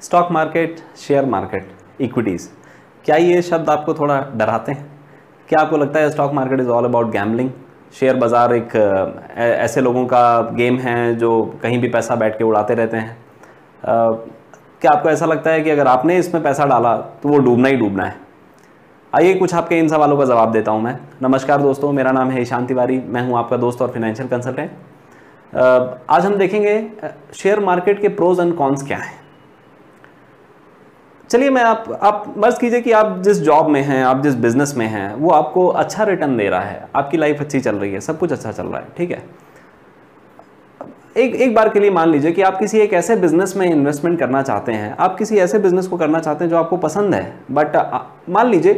Stock market, share market, equities, क्या ये शब्द आपको थोड़ा डराते हैं? क्या आपको लगता है stock market is all about gambling? Share बाज़ार एक ऐसे लोगों का गेम है जो कहीं भी पैसा बैठ के उड़ाते रहते हैं। क्या आपको ऐसा लगता है कि अगर आपने इसमें पैसा डाला तो वो डूबना ही डूबना है? आइए कुछ आपके इन सवालों का जवाब देता हूं मैं। नमस्कार दोस्तों, मेरा नाम है ईशान तिवारी, मैं हूं आपका दोस्त और फाइनेंशियल कंसल्टेंट। आज हम देखेंगे शेयर मार्केट के प्रोज एंड कॉन्स क्या हैं। चलिए मैं आप मर्ज कीजिए कि आप जिस जॉब में हैं, आप जिस बिजनेस में हैं, वो आपको अच्छा रिटर्न दे रहा है, आपकी लाइफ अच्छी चल रही है, सब कुछ अच्छा चल रहा है, ठीक है। एक बार के लिए मान लीजिए कि आप किसी एक ऐसे बिजनेस में इन्वेस्टमेंट करना चाहते हैं, आप किसी ऐसे बिजनेस को करना चाहते हैं जो आपको पसंद है, बट मान लीजिए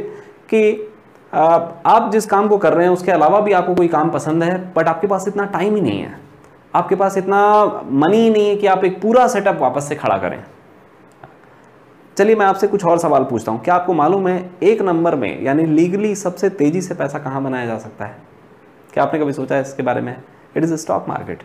कि आप जिस काम को कर रहे हैं उसके अलावा भी आपको कोई काम पसंद है, बट आपके पास इतना टाइम ही नहीं है, आपके पास इतना मनी ही नहीं है कि आप एक पूरा सेटअप वापस से खड़ा करें। चलिए मैं आपसे कुछ और सवाल पूछता हूं। क्या आपको मालूम है एक नंबर में यानी लीगली सबसे तेजी से पैसा कहां बनाया जा सकता है? क्या आपने कभी सोचा है इसके बारे में? It is stock market.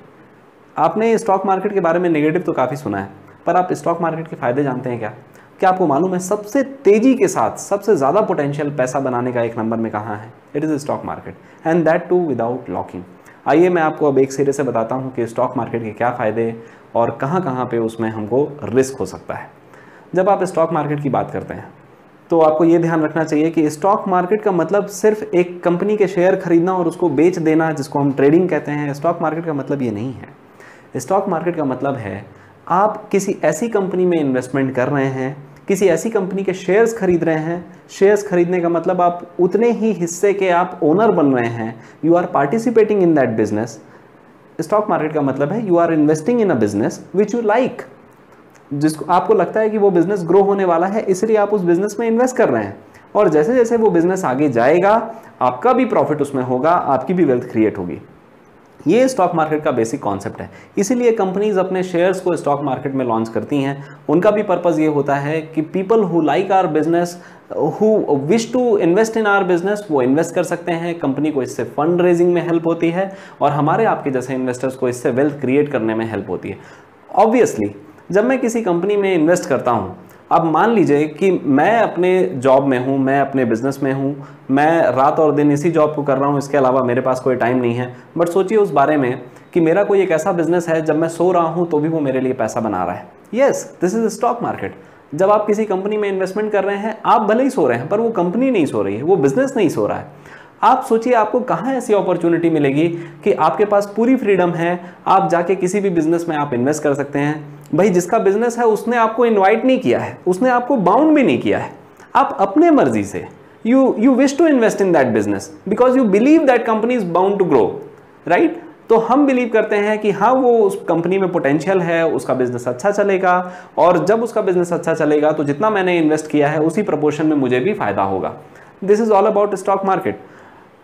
आपने स्टॉक मार्केट के बारे में नेगेटिव तो काफ़ी सुना है, पर आप स्टॉक मार्केट के फायदे जानते हैं क्या? क्या आपको मालूम है सबसे तेजी के साथ सबसे ज़्यादा पोटेंशियल पैसा बनाने का एक नंबर में कहाँ है? It is stock market, and that too without locking. आइए मैं आपको अब एक सिरे से बताता हूँ कि स्टॉक मार्केट के क्या फ़ायदे और कहाँ पे उसमें हमको रिस्क हो सकता है। जब आप स्टॉक मार्केट की बात करते हैं तो आपको ये ध्यान रखना चाहिए कि स्टॉक मार्केट का मतलब सिर्फ एक कंपनी के शेयर खरीदना और उसको बेच देना, जिसको हम ट्रेडिंग कहते हैं। स्टॉक मार्केट का मतलब ये नहीं है। स्टॉक मार्केट का मतलब है आप किसी ऐसी कंपनी में इन्वेस्टमेंट कर रहे हैं, किसी ऐसी कंपनी के शेयर्स खरीद रहे हैं। शेयर्स खरीदने का मतलब आप उतने ही हिस्से के आप ओनर बन रहे हैं, you are participating in that business. Stock market का मतलब है you are investing in a business which you like, जिसको आपको लगता है कि वो बिजनेस ग्रो होने वाला है, इसलिए आप उस बिजनेस में इन्वेस्ट कर रहे हैं। और जैसे जैसे वो बिजनेस आगे जाएगा आपका भी प्रॉफिट उसमें होगा, आपकी भी वेल्थ क्रिएट होगी। ये स्टॉक मार्केट का बेसिक कॉन्सेप्ट है। इसीलिए कंपनीज अपने शेयर्स को स्टॉक मार्केट में लॉन्च करती हैं। उनका भी पर्पस ये होता है कि people who like our business, who wish to invest in our business, वो इन्वेस्ट कर सकते हैं। कंपनी को इससे फंड रेजिंग में हेल्प होती है और हमारे आपके जैसे इन्वेस्टर्स को इससे वेल्थ क्रिएट करने में हेल्प होती है। ऑब्वियसली जब मैं किसी कंपनी में इन्वेस्ट करता हूं, अब मान लीजिए कि मैं अपने जॉब में हूं, मैं अपने बिजनेस में हूं, मैं रात और दिन इसी जॉब को कर रहा हूं, इसके अलावा मेरे पास कोई टाइम नहीं है। बट सोचिए उस बारे में कि मेरा कोई एक ऐसा बिजनेस है जब मैं सो रहा हूं तो भी वो मेरे लिए पैसा बना रहा है। Yes, this is stock market. जब आप किसी कंपनी में इन्वेस्टमेंट कर रहे हैं, आप भले ही सो रहे हैं पर वो कंपनी नहीं सो रही है, वो बिजनेस नहीं सो रहा है। आप सोचिए आपको कहाँ ऐसी अपॉर्चुनिटी मिलेगी कि आपके पास पूरी फ्रीडम है, आप जाके किसी भी बिजनेस में आप इन्वेस्ट कर सकते हैं। भाई जिसका बिजनेस है उसने आपको इनवाइट नहीं किया है, उसने आपको बाउंड भी नहीं किया है। आप अपने मर्जी से you wish to invest in that business because you believe that company is bound to grow, right. तो हम बिलीव करते हैं कि हाँ वो उस कंपनी में पोटेंशियल है, उसका बिजनेस अच्छा चलेगा, और जब उसका बिजनेस अच्छा चलेगा तो जितना मैंने इन्वेस्ट किया है उसी प्रोपोर्शन में मुझे भी फायदा होगा। This is all about stock market.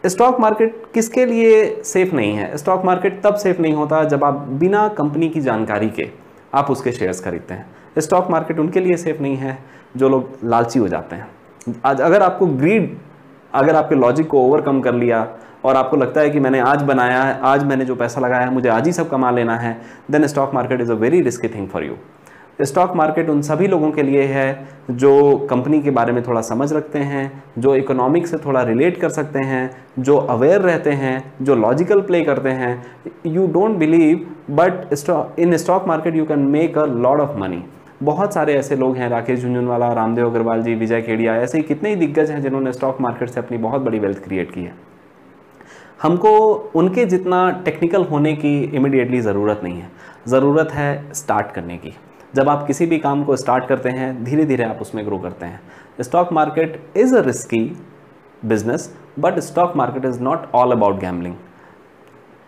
Stock market किसके लिए सेफ नहीं है? स्टॉक मार्केट तब सेफ नहीं होता जब आप बिना कंपनी की जानकारी के आप उसके शेयर्स खरीदते हैं। स्टॉक मार्केट उनके लिए सेफ नहीं है जो लोग लालची हो जाते हैं। आज अगर आपको ग्रीड, अगर आपके लॉजिक को ओवरकम कर लिया और आपको लगता है कि मैंने आज बनाया है, आज मैंने जो पैसा लगाया है मुझे आज ही सब कमा लेना है, then stock market is a very risky thing for you. Stock market उन सभी लोगों के लिए है जो कंपनी के बारे में थोड़ा समझ रखते हैं, जो इकोनॉमिक से थोड़ा रिलेट कर सकते हैं, जो अवेयर रहते हैं, जो लॉजिकल प्ले करते हैं। You don't believe but in stock market you can make a lot of money. बहुत सारे ऐसे लोग हैं, राकेश झुनझुनवाला, रामदेव अग्रवाल जी, विजय केडिया, ऐसे ही कितने ही दिग्गज हैं जिन्होंने स्टॉक मार्केट से अपनी बहुत बड़ी वेल्थ क्रिएट की है। हमको उनके जितना टेक्निकल होने की इमीडिएटली ज़रूरत नहीं है, ज़रूरत है स्टार्ट करने की। जब आप किसी भी काम को स्टार्ट करते हैं, धीरे धीरे आप उसमें ग्रो करते हैं। Stock market is a risky business but stock market is not all about gambling.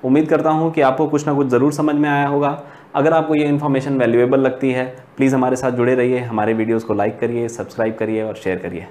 उम्मीद करता हूँ कि आपको कुछ ना कुछ ज़रूर समझ में आया होगा। अगर आपको ये इन्फॉर्मेशन वैल्यूएबल लगती है, प्लीज़ हमारे साथ जुड़े रहिए, हमारे वीडियोज़ को लाइक करिए, सब्सक्राइब करिए और शेयर करिए।